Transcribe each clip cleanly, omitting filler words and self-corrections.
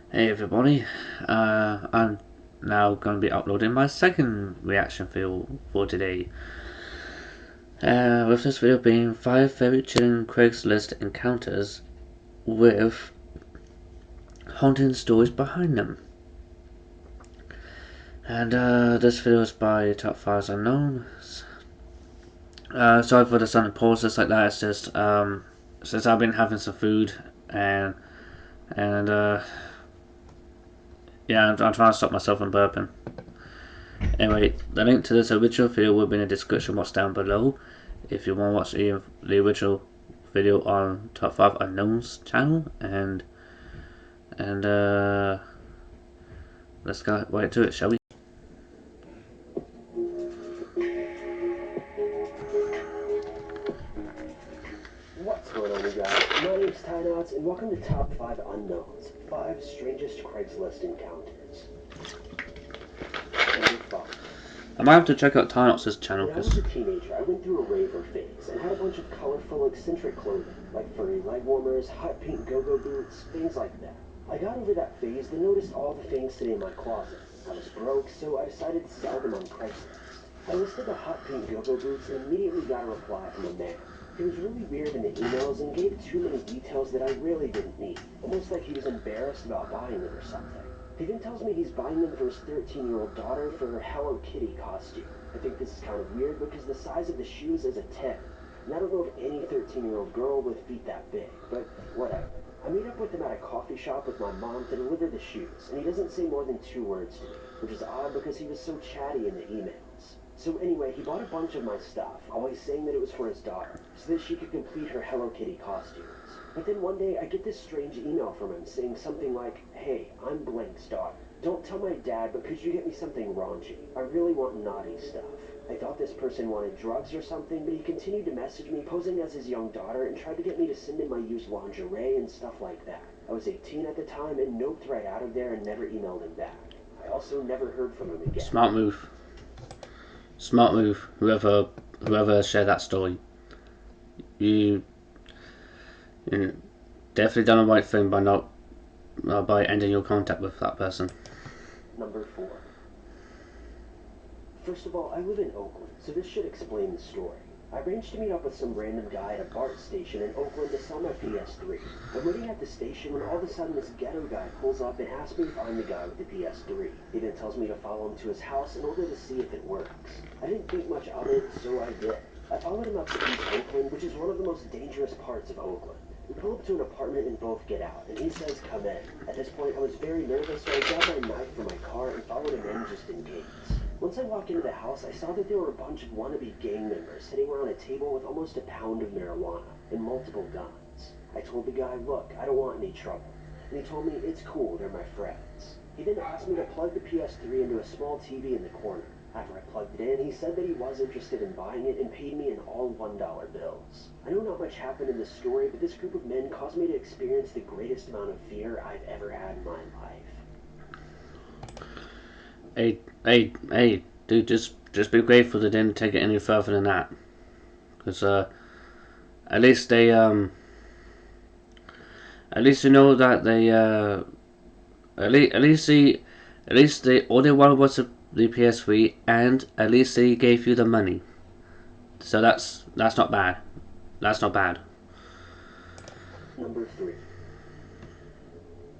Hey everybody, I'm now going to be uploading my second reaction video for today. With this video being 5 very chilling Craigslist encounters with haunting stories behind them. And this video is by Top 5 Unknown. Sorry for the sudden pauses like that, it's just since I've been having some food and yeah, I'm trying to stop myself from burping. Anyway, the link to this original video will be in the description box down below if you want to watch the original video on Top 5 Unknowns channel. And let's go right to it, shall we? What's going on, you guys? My name's Tynots, and welcome to Top 5 Unknowns, 5 strangest Craigslist encounters. Number 5. I might have to check out Tynots' channel. When I was a teenager, I went through a raver phase and had a bunch of colorful, eccentric clothing, like furry leg warmers, hot pink go-go boots, things like that. I got over that phase, then noticed all the things sitting in my closet. I was broke, so I decided to sell them on Craigslist. I listed the hot pink go-go boots and immediately got a reply from a man. He was really weird in the emails and gave too many details that I really didn't need, almost like he was embarrassed about buying them or something. He then tells me he's buying them for his 13-year-old daughter for her Hello Kitty costume. I think this is kind of weird because the size of the shoes is a 10. And I don't know if any 13-year-old girl with feet that big, but whatever. I meet up with him at a coffee shop with my mom to deliver the shoes, and he doesn't say more than 2 words to me, which is odd because he was so chatty in the emails. So anyway, he bought a bunch of my stuff, always saying that it was for his daughter, so that she could complete her Hello Kitty costumes. But then one day, I get this strange email from him saying something like, "Hey, I'm Blank's daughter. Don't tell my dad, but could you get me something raunchy? I really want naughty stuff." I thought this person wanted drugs or something, but he continued to message me posing as his young daughter and tried to get me to send him my used lingerie and stuff like that. I was 18 at the time and noped right out of there and never emailed him back. I also never heard from him again. Smart move. Smart move. Whoever shared that story, you definitely done the right thing by not by ending your contact with that person. Number 4. First of all, I live in Oakland, so this should explain the story. I arranged to meet up with some random guy at a BART station in Oakland to sell my PS3. I'm waiting at the station when all of a sudden this ghetto guy pulls up and asks me if I'm the guy with the PS3. He then tells me to follow him to his house in order to see if it works. I didn't think much of it, so I did. I followed him up to East Oakland, which is one of the most dangerous parts of Oakland. We pull up to an apartment and both get out, and he says, "Come in." At this point, I was very nervous, so I grabbed my knife from my car and followed him in just in case. Once I walked into the house, I saw that there were a bunch of wannabe gang members sitting around a table with almost a pound of marijuana and multiple guns. I told the guy, "Look, I don't want any trouble." And he told me, "It's cool, they're my friends." He then asked me to plug the PS3 into a small TV in the corner. After I plugged it in, he said that he was interested in buying it and paid me in all $1 bills. I know not much happened in this story, but this group of men caused me to experience the greatest amount of fear I've ever had in my life. Hey, dude, just be grateful they didn't take it any further than that, because at least they at least you know that they at least they all they wanted was the PS3, and at least they gave you the money. So that's not bad. That's not bad. Number 3.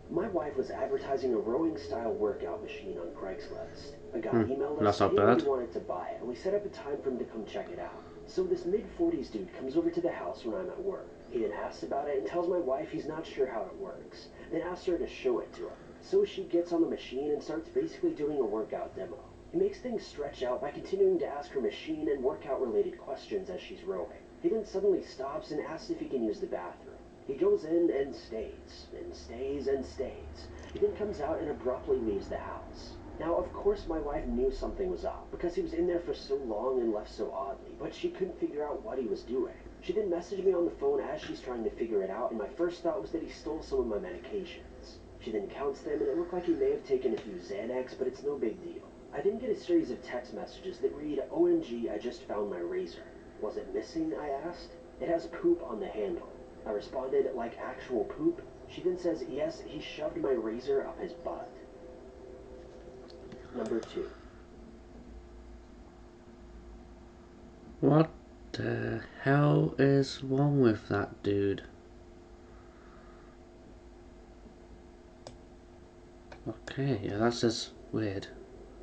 My wife was advertising a rowing-style workout machine on Craigslist. A guy emailed us That's not saying that bad. he wanted to buy it, and we set up a time for him to come check it out. So this mid-40s dude comes over to the house when I'm at work. He then asks about it and tells my wife he's not sure how it works, then asks her to show it to him. So she gets on the machine and starts basically doing a workout demo. He makes things stretch out by continuing to ask her machine and workout-related questions as she's rowing. He then suddenly stops and asks if he can use the bathroom. He goes in and stays, and stays, and stays. He then comes out and abruptly leaves the house. Now, of course, my wife knew something was up, because he was in there for so long and left so oddly, but she couldn't figure out what he was doing. She then messaged me on the phone as she's trying to figure it out, and my first thought was that he stole some of my medications. She then counts them, and it looked like he may have taken a few Xanax, but it's no big deal. I then get a series of text messages that read, "OMG, I just found my razor." "Was it missing?" I asked. "It has poop on the handle." I responded, "Like actual poop?" She then says, yes, he shoved my razor up his butt. Number 2. What the hell is wrong with that dude? Okay, yeah, that's just weird.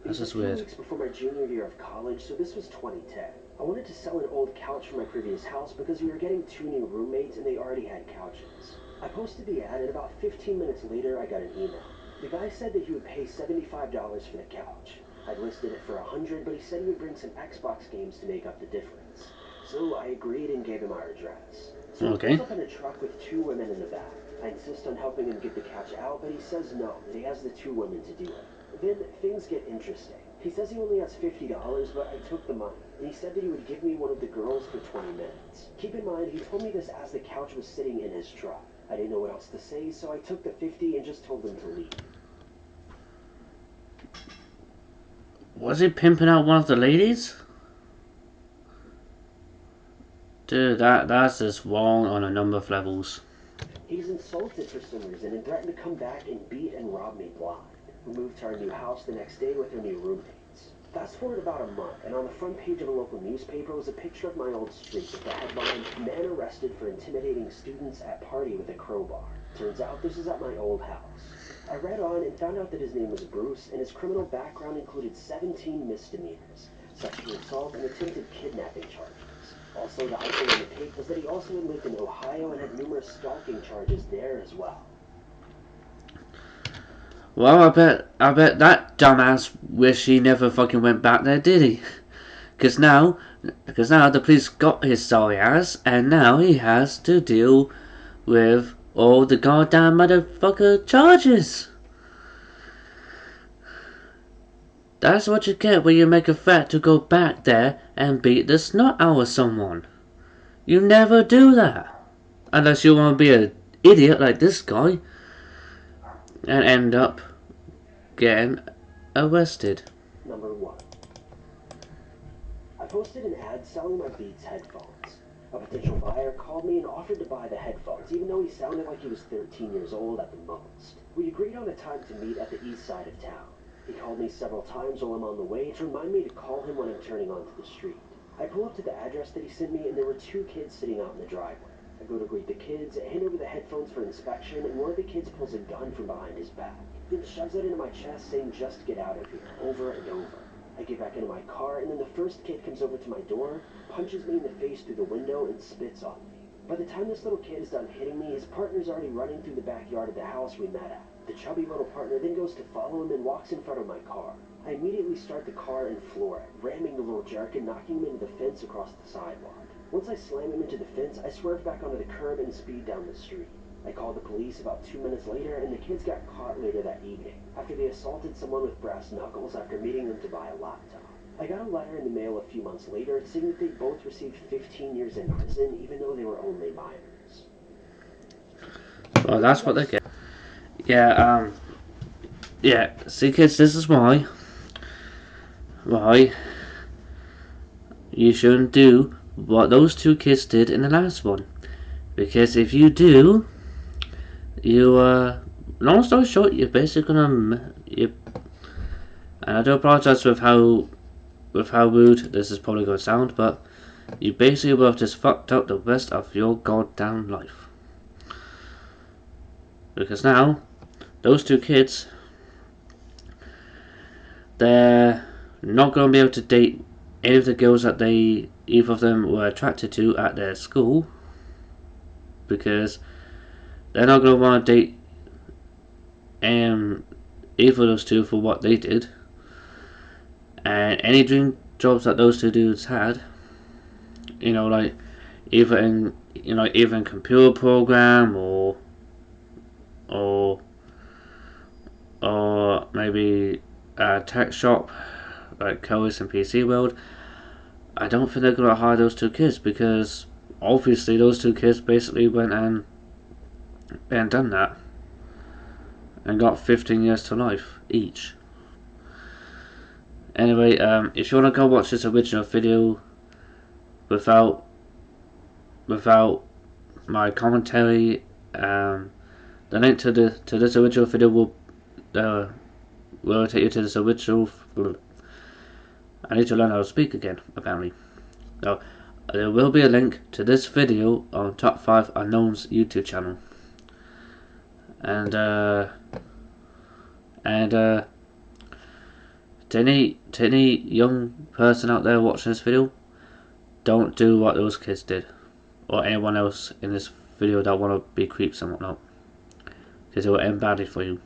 That's just weird. It was a few weeks before my junior year of college, so this was 2010. I wanted to sell an old couch from my previous house because we were getting 2 new roommates and they already had couches. I posted the ad and about 15 minutes later I got an email. The guy said that he would pay $75 for the couch. I'd listed it for $100, but he said he would bring some Xbox games to make up the difference. So I agreed and gave him our address. So he pulls up in a truck with 2 women in the back. I insist on helping him get the couch out, but he says no, that he has the 2 women to do it. Then things get interesting. He says he only has $50, but I took the money, and he said that he would give me one of the girls for 20 minutes. Keep in mind, he told me this as the couch was sitting in his truck. I didn't know what else to say, so I took the 50 and just told him to leave. Was he pimping out one of the ladies? Dude, that's just wrong on a number of levels. He's insulted for some reason and threatened to come back and beat and rob me blind. We moved to our new house the next day with our new roommates. Fast forward about a month, and on the front page of a local newspaper was a picture of my old street with the headline, "Man arrested for intimidating students at party with a crowbar." Turns out this is at my old house. I read on and found out that his name was Bruce, and his criminal background included 17 misdemeanors, sexual assault, and attempted kidnapping charges. Also, the icing on the cake was that he also had lived in Ohio and had numerous stalking charges there as well. Well, I bet that dumbass wish he never fucking went back there, did he? Because now the police got his sorry ass, and now he has to deal with all the goddamn motherfucker charges. That's what you get when you make a threat to go back there and beat the snot out of someone. You never do that. Unless you want to be an idiot like this guy and end up getting arrested. Number 1. I posted an ad selling my Beats headphones. A potential buyer called me and offered to buy the headphones, even though he sounded like he was 13 years old at the most. We agreed on a time to meet at the east side of town. He called me several times while I'm on the way to remind me to call him when I'm turning onto the street. I pull up to the address that he sent me, and there were 2 kids sitting out in the driveway. I go to greet the kids, hand over the headphones for inspection, and one of the kids pulls a gun from behind his back, then shoves it into my chest saying, "Just get out of here," over and over. I get back into my car, and then the first kid comes over to my door, punches me in the face through the window, and spits on me. By the time this little kid is done hitting me, his partner's already running through the backyard of the house we met at. The chubby little partner then goes to follow him and walks in front of my car. I immediately start the car and floor it, ramming the little jerk and knocking him into the fence across the sidewalk. Once I slam him into the fence, I swerve back onto the curb and speed down the street. I called the police about 2 minutes later, and the kids got caught later that evening, after they assaulted someone with brass knuckles after meeting them to buy a laptop. I got a letter in the mail a few months later saying that they both received 15 years in prison, even though they were only minors. Well, that's what they get. Yeah, see kids, this is why you shouldn't do what those 2 kids did in the last one. Because if you do, long story short, you're basically gonna, and I do apologize with how rude this is probably gonna sound, but you basically will have just fucked up the rest of your goddamn life. Because now, those 2 kids, they're not gonna be able to date any of the girls that either of them were attracted to at their school, because they're not gonna want to date either of those 2 for what they did. And any dream jobs that those 2 dudes had, like either in computer program or maybe a tech shop like Craiglists and PC World, I don't think they're gonna hire those 2 kids, because obviously those 2 kids basically went and done that and got 15 years to life each. Anyway, if you want to go watch this original video without my commentary, the the link to this original video will take you to this original. I need to learn how to speak again, apparently. So there will be a link to this video on Top 5 Unknowns YouTube channel. And to any young person out there watching this video, don't do what those kids did, or anyone else in this video that want to be creeps and whatnot, because it will end badly for you.